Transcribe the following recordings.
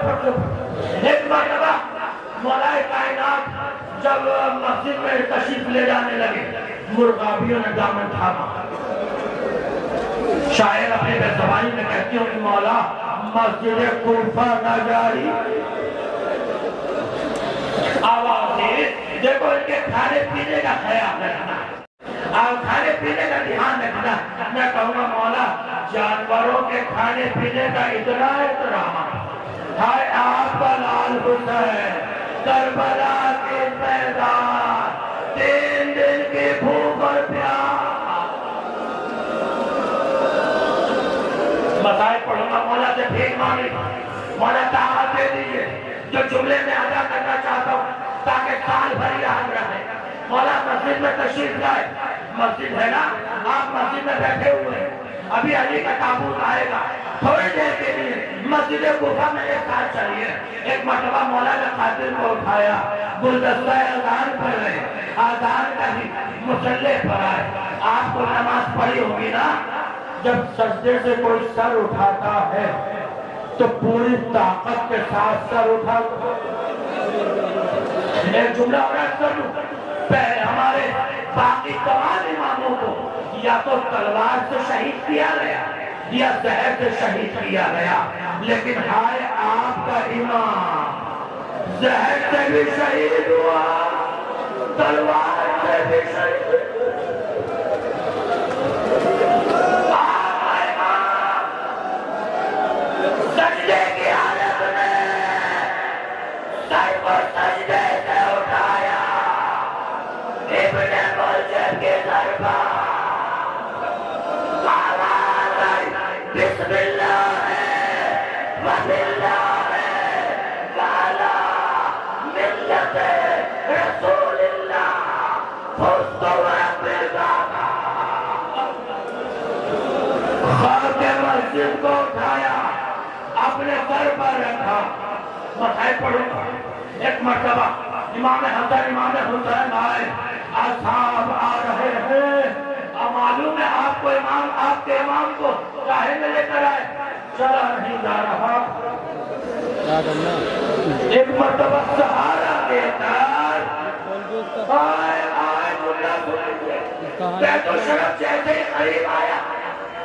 ایک مرتبہ مولا کائنات جب مسجد میں تشریف لے جانے لگے، مرغابیوں نے دامن تھاما۔ شاعر اپنے بے زبانی میں کہتی ہوں کہ مولا مسجد کوفہ نہ جاری آوازیں، دیکھو ان کے کھانے پینے کا خیال رکھنا، اور کھانے پینے کا دھیان رکھنا۔ میں کہوں گا مولا جانوروں کے کھانے پینے کا اتنا احترام، ہائے آپ کا لال حسین کربلا کے میدان، 3 دن کی بھوک اور پیاس۔ مسائل پڑھوں گا، مولا سے بھیک مانگی، مولا طاقت دے دیجئے جو جملے میں ادا کرنا چاہتا ہوں تاکہ سال بھر یاد رہے۔ مولا مسجد میں تشریف لائے، مسجد ہے نا، آپ مسجد میں بیٹھے ہوئے ہیں، ابھی علی کا تابوت آئے گا، تھوڑی دیر کے لیے مسجد کوفہ میں ایک ساتھ چلیے۔ ایک مرتبہ مولا نے خاتون کو اٹھایا، گلدستہ اذان پڑھ رہے، آذان کا بھی مصلی پر آئے۔ آپ کو نماز پڑھی ہوگی نا، جب سجدے سے کوئی سر اٹھاتا ہے تو پوری طاقت کے ساتھ سر اٹھاتا۔ ایک جملہ اور ایک کر لوں، پہلے ہمارے باقی تمام اماموں کو یا تو تلوار سے شہید کیا گیا یا زہر سے شہید کیا گیا، لیکن ہائے آپ کا امام زہر سے بھی شہید ہوا، تلوار سے بھی شہید ہوا۔ سجدے کی حالت میں سر کو سجدے سے اٹھایا، ابن ملجم کے دربار آواز آئی، بسم اللہ ہے وباللہ ہے وعلی ملت رسول اللہ فزت ورب الکعبہ۔ خاک مسجد کو اٹھایا، اپنے سر پر رکھا۔ مسائل پڑھوں گا، ایک مرتبہ امام حسن امام حسین آئے، اصحاب آ رہے ہیں، اب معلوم ہے آپ کو امام، آپ کے امام کو راہے میں لے کر آئے، چلا نہیں جا رہا۔ ایک مرتبہ سہارا دیتا، آئے آئے ملا سنیے، بیت الشرف جیسے قریب آیا،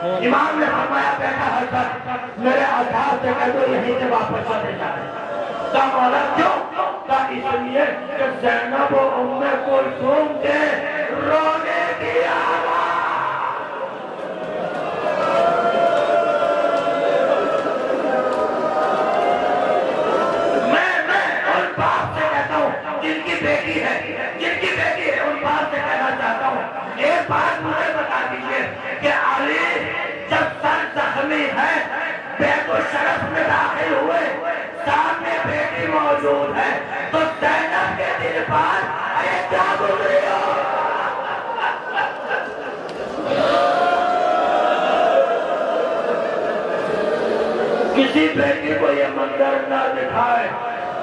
امام نے فرمایا بیٹا حضرت میرے اذہان سے کہہ دو یہیں سے واپس چلے جائیں۔ کہا مولا کیوں؟ کہا اس لیے کہ زینب و ام کلثوم کے رونے کی آواز۔ میں ان باپ سے کہتا ہوں جن کی بیٹی ہے، ان باپ سے کہنا چاہتا ہوں ایک بات مجھے بتا دیجئے کہ علی جب سر زخمی ہے بیت الشرف میں داخل ہوئے، سامنے بیٹی موجود ہے، تو زینب کے دل پر ارے کیا گزری ہو؟ کسی بیٹی کو یہ منظر نہ دکھائے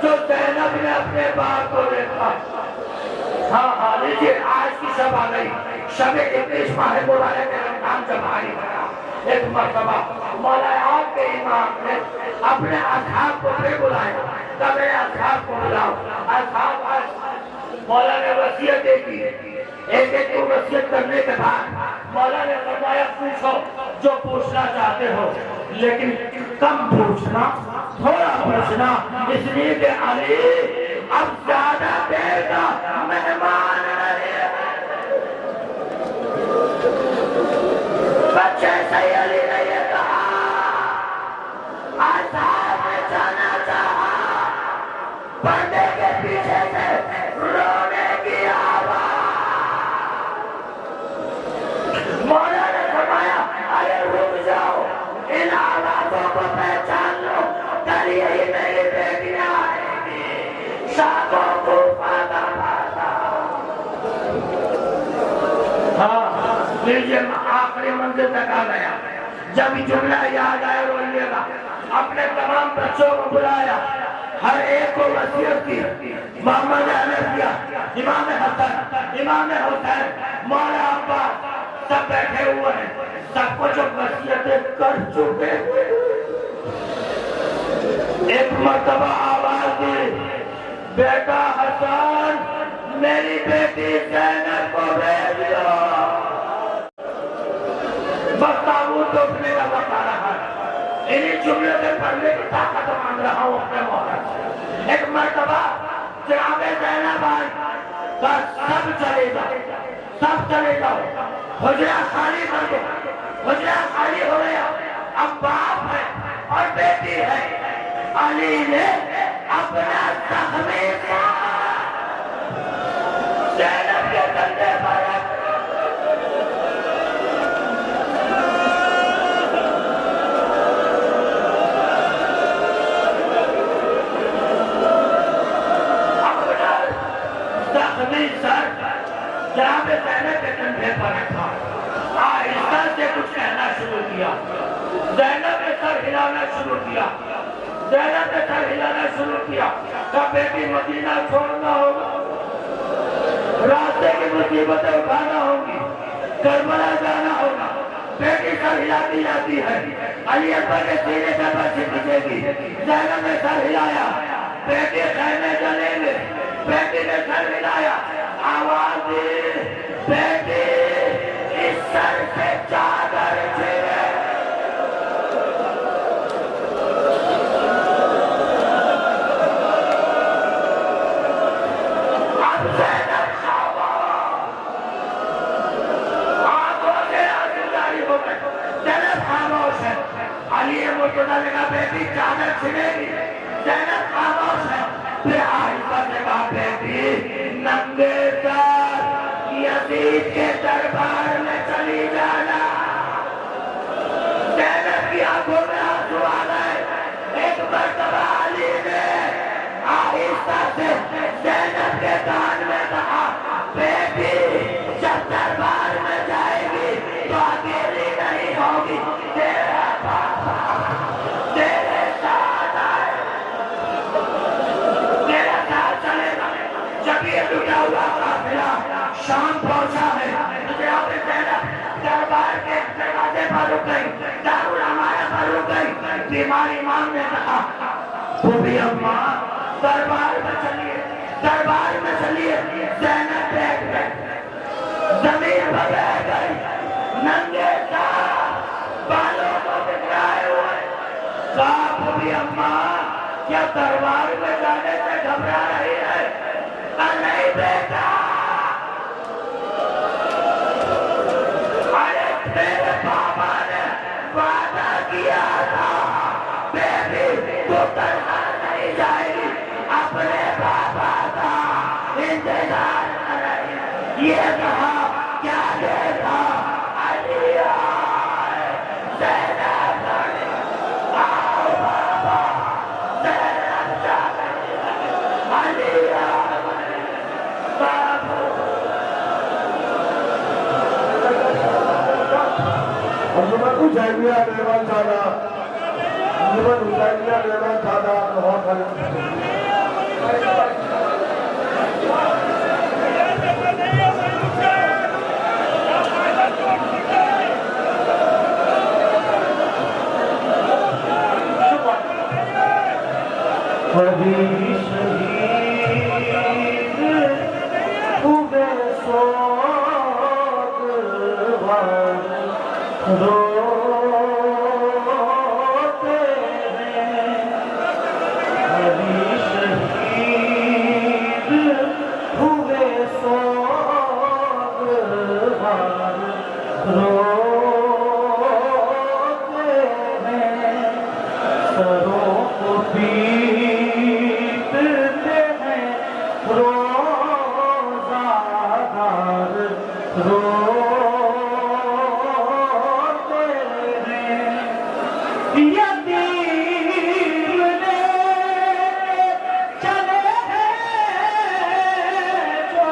جو زینب نے اپنے باپ کو دیکھا۔ ہاں لیجیے آج کی شب آ گئی، شب 21 ماہ مبارک کے رمضان جب آئی گیا۔ ایک مرتبہ مولا آپ کے امام نے اپنے اصحاب کو پھر بلایا، کہ میرے اصحاب کو بلاؤ۔ اصحاب مولا نے وصیت کی، ایک ایک کو وصیت کرنے کے بعد مولا نے فرمایا پوچھو جو پوچھنا چاہتے ہو، لیکن کم پوچھنا، تھوڑا پوچھنا، اس لیے کہ علی اب زیادہ دیر کا مہمان نہیں ہے۔ بچے سے علی نے یہ کہا، اصحاب نے جانا چاہا، پردے کے پیچھے سے رونے کی آواز۔ مولا نے فرمایا ارے رک جاؤ، ان آوازوں کو پہچان لو، کل یہی میری بیٹیاں آئیں گی، شاہوں کو پاتا پاتا۔ لیجیے آخری منزل تک آ گیا، جب جملہ یاد آئے روئیے گا۔ اپنے تمام بچوں کو بلایا، ہر ایک کو وصیت کی، محمد احمد کیا، امام حسن، امام حسین، مولا عباس سب بیٹھے ہوئے ہیں، سب کو جو وصیتیں کر چکے ہوئے۔ ایک مرتبہ آواز دی، بیٹا حسن میری بیٹی زینب کو بھیج دو۔ بس تابوت اٹھنے کا وقت آ رہا ہے، انہیں جملے سے پڑھنے کی طاقت مانگ رہا ہوں اپنے محرم سے۔ ایک مرتبہ جناب زینب آئی، بس سب چلے جاؤ، سب چلے جاؤ، حجرہ خالی کر دو۔ حجرہ خالی ہو گیا، اب باپ ہے اور بیٹی ہے۔ علی نے اپنا زخمی زینب کے کندھے پر اپنا زخمی سر جناب زینب کے کندھے پر رکھا، آہستہ سے کچھ کہنا شروع کیا۔ زینب نے سر ہلانا شروع کیا، زینب نے سر ہلانا شروع کیا۔ کہا بیٹی مدینہ چھوڑنا ہوگا، راستے کی مصیبتیں اٹھانا ہوگی، کربلا جانا ہوگا۔ بیٹی سر ہلاتی جاتی ہے، علی اکبر کے سینے سے برچی کھچے گی۔ زینب نے سر ہلایا، بیٹی خیمے جلیں گے۔ بیٹی نے سر ہلایا، آواز دی، بیٹی اس سر سے چادر چھیڑے۔ اب زینب آنکھوں سے آنسو جاری ہو گئے، زینب خاموش ہے۔ علی مرتضیٰ نے کہا بیٹی چادر چھیڑے گی، زینب خاموش ہے۔ پھر آہستہ سے کہا بیٹی ننگے سر یزید کے دربار میں چلی جانا۔ زینب کی آنکھوں میں آنسو آ گئے۔ ایک مرتبہ علی نے آہستہ سے زینب کے کان میں کہا بیٹی جب دربار میں جائے گی تو اکیلی نہیں ہوگی، تیرا پاپا تیرے ساتھ آئے، تیرا ساتھ چلے گا۔ جب یہ لٹا ہوا قافلہ شام پہنچا ہے، مجھے آپ زینب دربار کے دروازے پر رک گئی، دارالعمارہ پر رک گئی۔ بیمار امام نے کہا بوبی اماں دربار میں چلیے، دربار میں چلیے۔ زینب بیٹھ گئی، زمین پر بیٹھ گئی، ننگے سر بالوں کو بکھرائے ہوئے۔ کہا بوبی اماں کیا دربار میں جانے سے گھبرا رہی ہے؟ نہیں بیٹا، ارے میرے بابا نے وعدہ کیا تھا بیٹی تو تنہا نہیں جائے گی، اپنے بابا کا انتظار کر رہی ہے۔ یہ کہا کیا دیکھا علی آئے، زینب آئے، آؤ بابا، زینب جا رہی ہے، علی آئے بابا۔ انجمن حسینیہ دیوان سادہ، انجمن حسینیہ دیوان سادہ بہت ہے۔ کبھی شہید ہوئے سوگوار روتے ہیں، کبھی شہید ہوئے سوگوار روتے ہیں، سروں کو پیٹتے ہیں روزادار روتے ہیں، یتیم لے چلے ہیں جو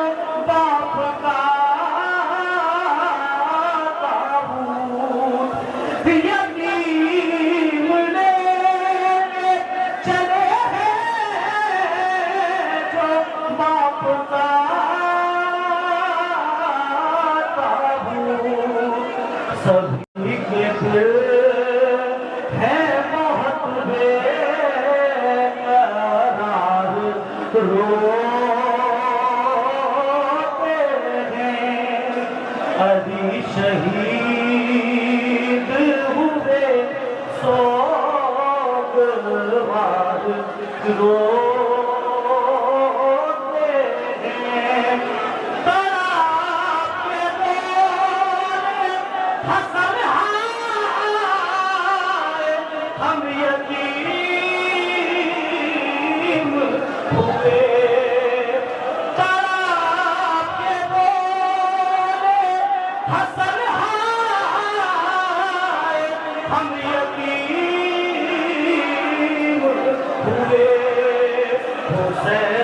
باپ کا تابوت، یتیم لے چلے روتے ہیں ابھی شہید ہوئے سوگوار روتے ہیں تڑپ کے بولے حسن ہائے ہم یتیم ہوئے تڑپ کے بولے حسن ہائے ہم یتیم ہوئے حسین